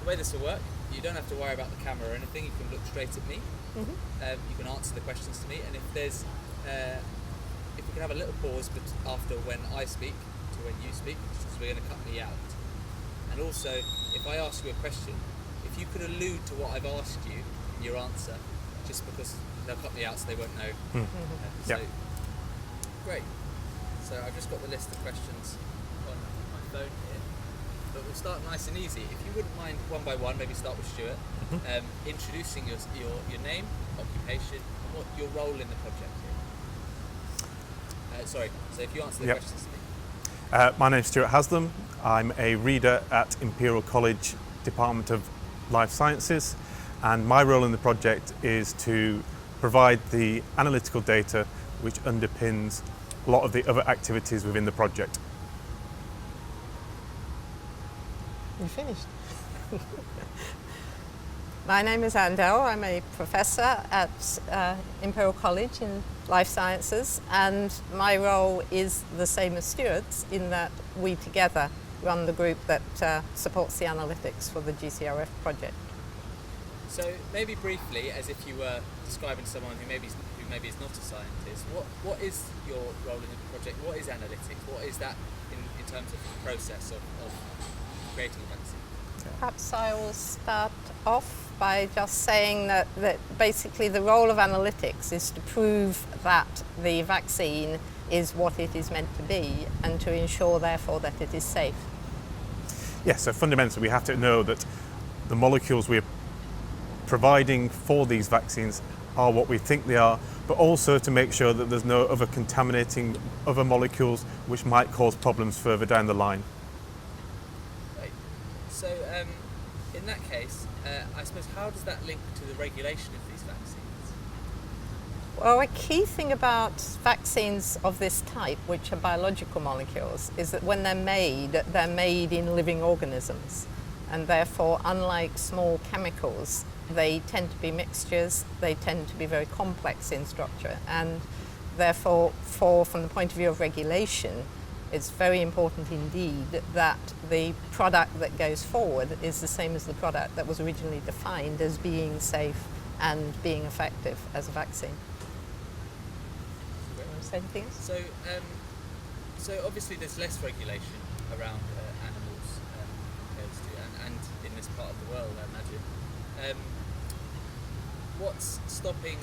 way this will work, you don't have to worry about the camera or anything. You can look straight at me. You can answer the questions to me, and if there's if we can have a little pause after when I speak to when you speak, because we're going to cut me out. And also, if I ask you a question, if you could allude to what I've asked you in your answer, just because they'll cut me out so they won't know. Great. So I've just got the list of questions on my phone here, but we'll start nice and easy. If you wouldn't mind, one by one, maybe start with Stuart, introducing your name, occupation, and what your role in the project is. So if you answer the questions to me. My name's Stuart Haslam. I'm a reader at Imperial College Department of Life Sciences, and my role in the project is to provide the analytical data which underpins a lot of the other activities within the project. You finished. My name is Anne Dell. I'm a professor at Imperial College in Life Sciences, and my role is the same as Stuart's in that we together run the group that supports the analytics for the GCRF project. So maybe briefly, as if you were describing someone who maybe is not a scientist, what is your role in the project? What is analytics? What is that in terms of the process of creating a vaccine? Perhaps I will start off by just saying that basically the role of analytics is to prove that the vaccine is what it is meant to be and to ensure therefore that it is safe. Yes, so fundamentally we have to know that the molecules we're providing for these vaccines are what we think they are, but also to make sure that there's no other contaminating other molecules which might cause problems further down the line. Right. So in that case, I suppose how does that link to the regulation of these vaccines? Well, a key thing about vaccines of this type, which are biological molecules, is that when they're made in living organisms, and therefore, unlike small chemicals, they tend to be mixtures, they tend to be very complex in structure, and therefore, from the point of view of regulation, it's very important indeed that the product that goes forward is the same as the product that was originally defined as being safe and being effective as a vaccine. Say anything else? So obviously there's less regulation around animals and in this part of the world, I imagine. What's stopping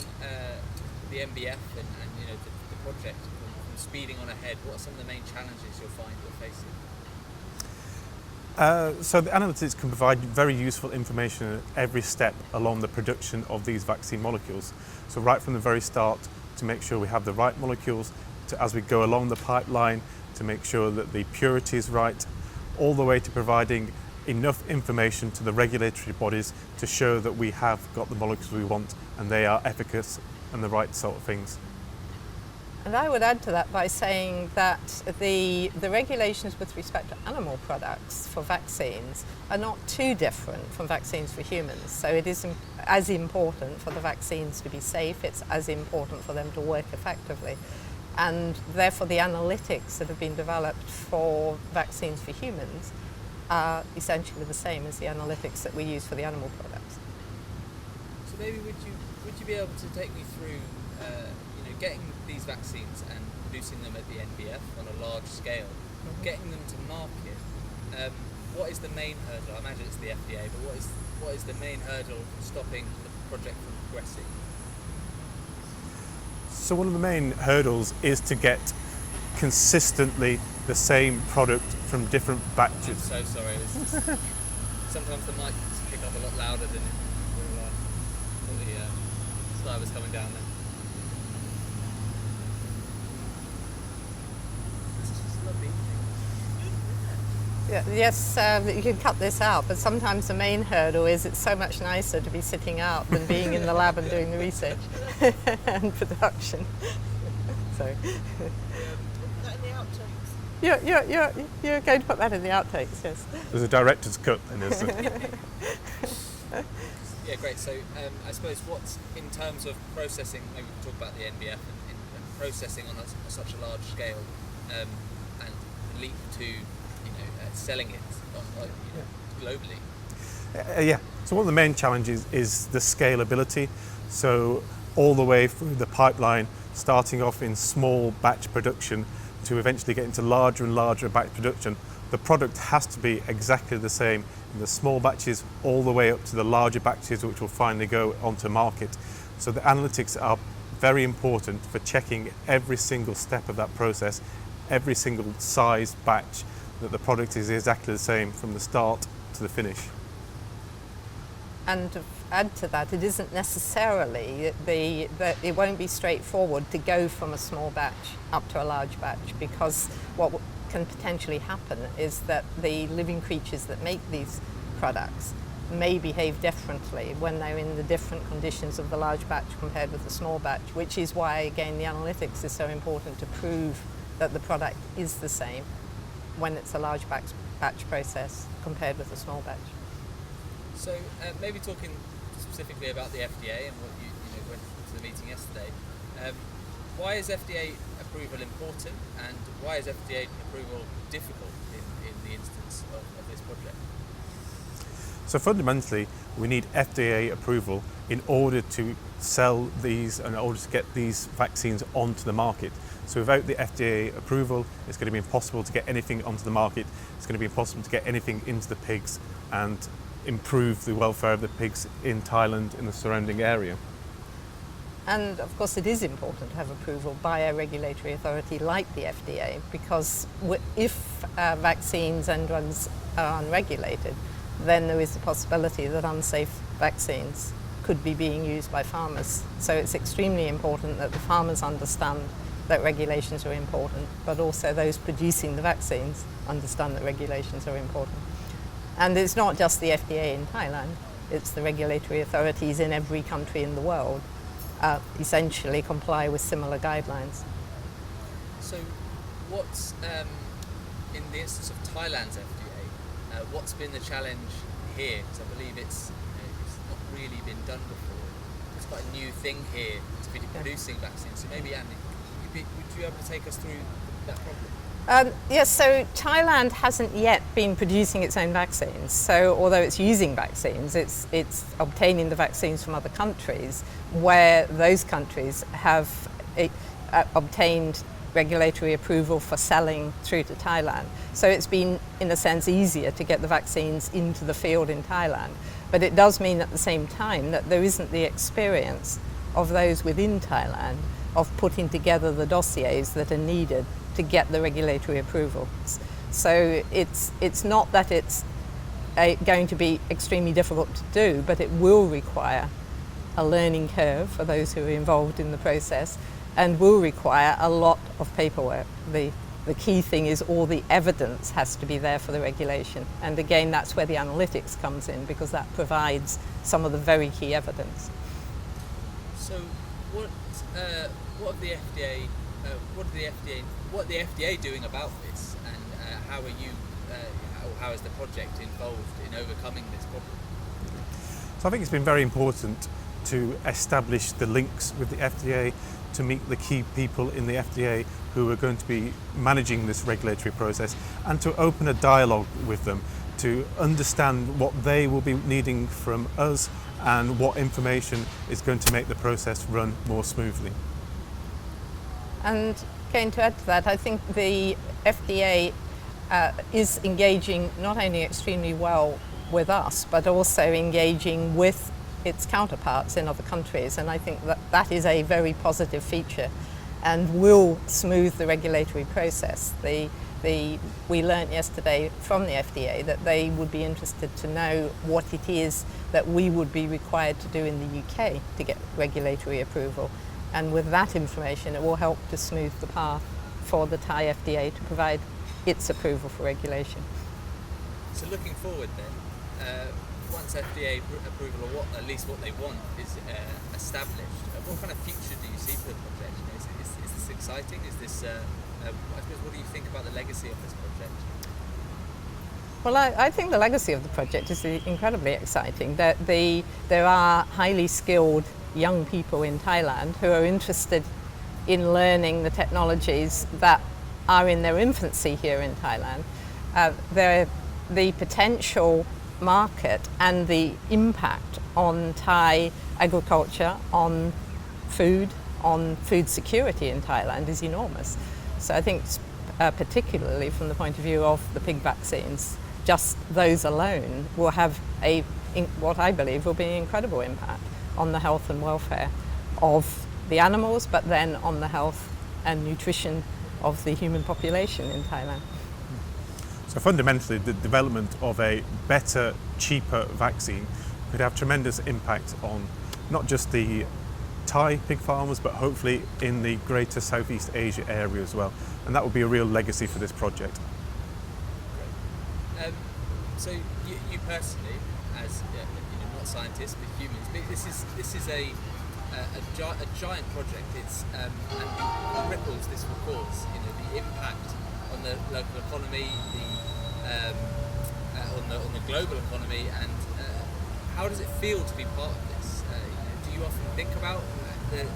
the MBF and the project from speeding on ahead? What are some of the main challenges you're facing? So the analytics can provide very useful information at every step along the production of these vaccine molecules. So right from the very start, to make sure we have the right molecules, as we go along the pipeline, to make sure that the purity is right, all the way to providing enough information to the regulatory bodies to show that we have got the molecules we want and they are efficacious and the right sort of things. And I would add to that by saying that the regulations with respect to animal products for vaccines are not too different from vaccines for humans. So it is as important for the vaccines to be safe, it's as important for them to work effectively. And therefore the analytics that have been developed for vaccines for humans are essentially the same as the analytics that we use for the animal products. So maybe would you be able to take me through getting these vaccines and producing them at the NBF on a large scale, getting them to market? What is the main hurdle? I imagine it's the FDA, but what is the main hurdle stopping the project from progressing? So one of the main hurdles is to get consistently the same product from different batches. I'm so sorry. Sometimes the mics pick up a lot louder than the slide was coming down then. Yes, you can cut this out, but sometimes the main hurdle is it's so much nicer to be sitting out than being in the lab and doing the research and production. So, you're going to put that in the outtakes, yes. There's a director's cut in this. Yeah, great. So I suppose what's in terms of processing, maybe we can talk about the NBF and processing on such a large scale and leap to selling it globally. Yeah. So one of the main challenges is the scalability. So all the way through the pipeline, starting off in small batch production to eventually get into larger and larger batch production, the product has to be exactly the same in the small batches all the way up to the larger batches which will finally go onto market. So the analytics are very important for checking every single step of that process, every single size batch, that the product is exactly the same from the start to the finish. And to add to that, it isn't necessarily that it won't be straightforward to go from a small batch up to a large batch, because what can potentially happen is that the living creatures that make these products may behave differently when they're in the different conditions of the large batch compared with the small batch, which is why, again, the analytics is so important to prove that the product is the same when it's a large batch process compared with a small batch. So maybe talking specifically about the FDA and what you went to the meeting yesterday, why is FDA approval important, and why is FDA approval difficult in the instance of this project? So fundamentally, we need FDA approval in order to sell these and in order to get these vaccines onto the market. So without the FDA approval, it's going to be impossible to get anything onto the market. It's going to be impossible to get anything into the pigs and improve the welfare of the pigs in Thailand and the surrounding area. And of course it is important to have approval by a regulatory authority like the FDA, because if vaccines and drugs are unregulated, then there is the possibility that unsafe vaccines could be being used by farmers. So it's extremely important that the farmers understand that regulations are important, but also those producing the vaccines understand that regulations are important. And it's not just the FDA in Thailand, it's the regulatory authorities in every country in the world essentially comply with similar guidelines. So what's, in the instance of Thailand's FDA, what's been the challenge here? Because I believe it's not really been done before. It's quite a new thing here to be producing vaccines. So maybe, Andy, would you be able to take us through that problem? Yes, so Thailand hasn't yet been producing its own vaccines. So although it's using vaccines, it's obtaining the vaccines from other countries, where those countries have obtained regulatory approval for selling through to Thailand. So it's been, in a sense, easier to get the vaccines into the field in Thailand. But it does mean at the same time that there isn't the experience of those within Thailand of putting together the dossiers that are needed to get the regulatory approvals. So it's not that it's going to be extremely difficult to do, but it will require a learning curve for those who are involved in the process, and will require a lot of paperwork. The key thing is all the evidence has to be there for the regulation. And again, that's where the analytics comes in, because that provides some of the very key evidence. So what are the FDA doing about this, and how are you, how is the project involved in overcoming this problem? So I think it's been very important to establish the links with the FDA, to meet the key people in the FDA who are going to be managing this regulatory process, and to open a dialogue with them to understand what they will be needing from us and what information is going to make the process run more smoothly. And going to add to that, I think the FDA is engaging not only extremely well with us, but also engaging with its counterparts in other countries. And I think that is a very positive feature and will smooth the regulatory process. We learnt yesterday from the FDA that they would be interested to know what it is that we would be required to do in the UK to get regulatory approval. And with that information, it will help to smooth the path for the Thai FDA to provide its approval for regulation. So looking forward then, once FDA approval, or at least what they want, is established, what kind of future do you see for the project? Is this exciting? Is this, I suppose, what do you think about the legacy of this project? Well, I think the legacy of the project is incredibly exciting. There are highly skilled young people in Thailand who are interested in learning the technologies that are in their infancy here in Thailand. The potential market and the impact on Thai agriculture, on food security in Thailand is enormous. So I think particularly from the point of view of the pig vaccines, just those alone will have what I believe will be an incredible impact on the health and welfare of the animals, but then on the health and nutrition of the human population in Thailand. So fundamentally, the development of a better, cheaper vaccine could have tremendous impact on not just the Thai pig farmers, but hopefully in the greater Southeast Asia area as well. And that would be a real legacy for this project. So you personally, as not scientists but humans, but this is a giant project. It's and the ripples this will cause. The impact on the local economy, on the global economy, and how does it feel to be part of this? Do you often think about the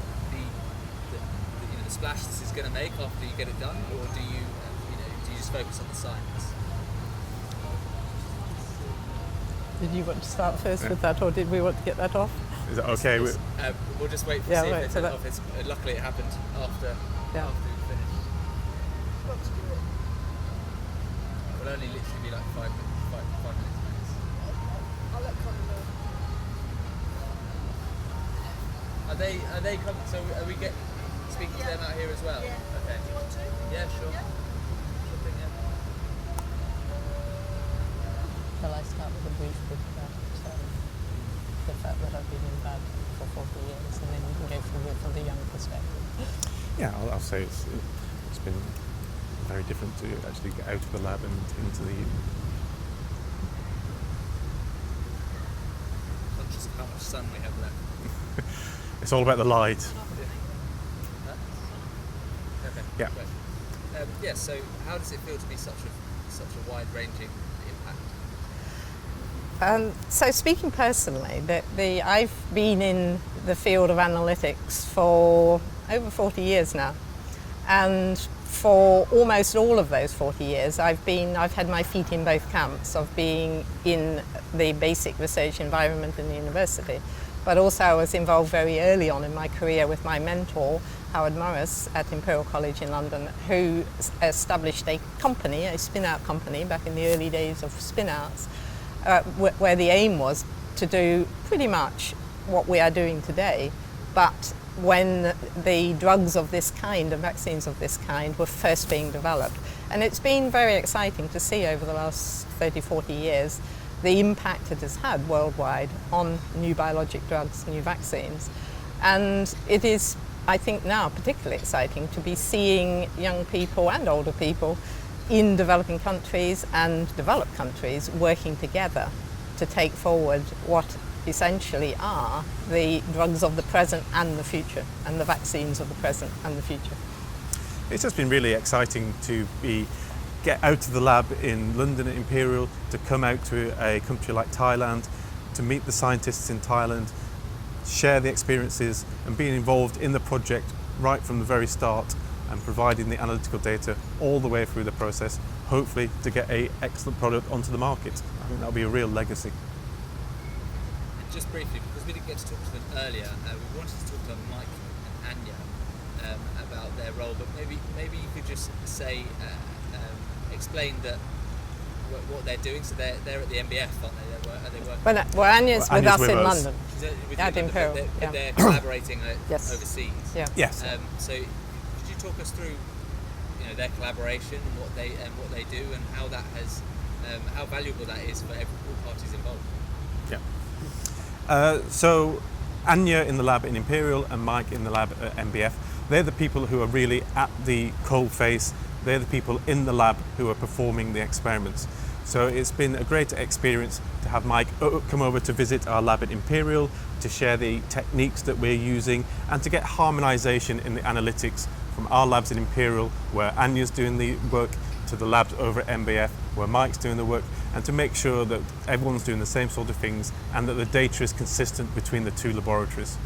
splash this is going to make after you get it done, or do you just focus on the science? Did you want to start first with that, or did we want to get that off? Is that okay? We'll just wait to see if it's off. Luckily, it happened after we finished. It will only literally be like 5 minutes. I'll let Connor know. Are they coming? So are we speaking to them out here as well? Yeah. Okay. Do you want to? Yeah, sure. Yeah. Sure thing, yeah. Shall I start with a brief bit about the fact that I've been in lab for 40 years, and then you can go through it from the young perspective? Yeah, I'll say it's been very different to actually get out of the lab and into the... Conscious of how much sun we have left. It's all about the light. Okay. Yeah. Great. So how does it feel to be such a wide-ranging impact? So speaking personally, I've been in the field of analytics for over 40 years now, and for almost all of those 40 years I've had my feet in both camps of being in the basic research environment in the university, but also I was involved very early on in my career with my mentor Howard Morris at Imperial College in London, who established a company, a spin-out company back in the early days of spin-outs, where the aim was to do pretty much what we are doing today, but when the drugs of this kind and vaccines of this kind were first being developed. And it's been very exciting to see over the last 30, 40 years the impact it has had worldwide on new biologic drugs, new vaccines. And it is, I think now, particularly exciting to be seeing young people and older people in developing countries and developed countries working together to take forward what essentially are the drugs of the present and the future, and the vaccines of the present and the future. It's just been really exciting to get out of the lab in London at Imperial, to come out to a country like Thailand, to meet the scientists in Thailand, share the experiences and being involved in the project right from the very start, and providing the analytical data all the way through the process, hopefully to get an excellent product onto the market. I think that'll be a real legacy. And just briefly, because we didn't get to talk to them earlier, we wanted to talk to Mike and Anya about their role, but maybe you could just say, explain what they're doing. So they're at the MBF, aren't they? Are they working? Well, Anya's with us in London. At Imperial. They're collaborating Yes. overseas. Yeah. Yes. So could you talk us through their collaboration and what they do, and how that has how valuable that is for all parties involved? Yeah. So Anya in the lab in Imperial and Mike in the lab at MBF, they're the people who are really at the cold face. They're the people in the lab who are performing the experiments. So it's been a great experience to have Mike come over to visit our lab at Imperial, to share the techniques that we're using, and to get harmonisation in the analytics from our labs at Imperial, where Anya's doing the work, to the labs over at MBF, where Mike's doing the work, and to make sure that everyone's doing the same sort of things and that the data is consistent between the two laboratories.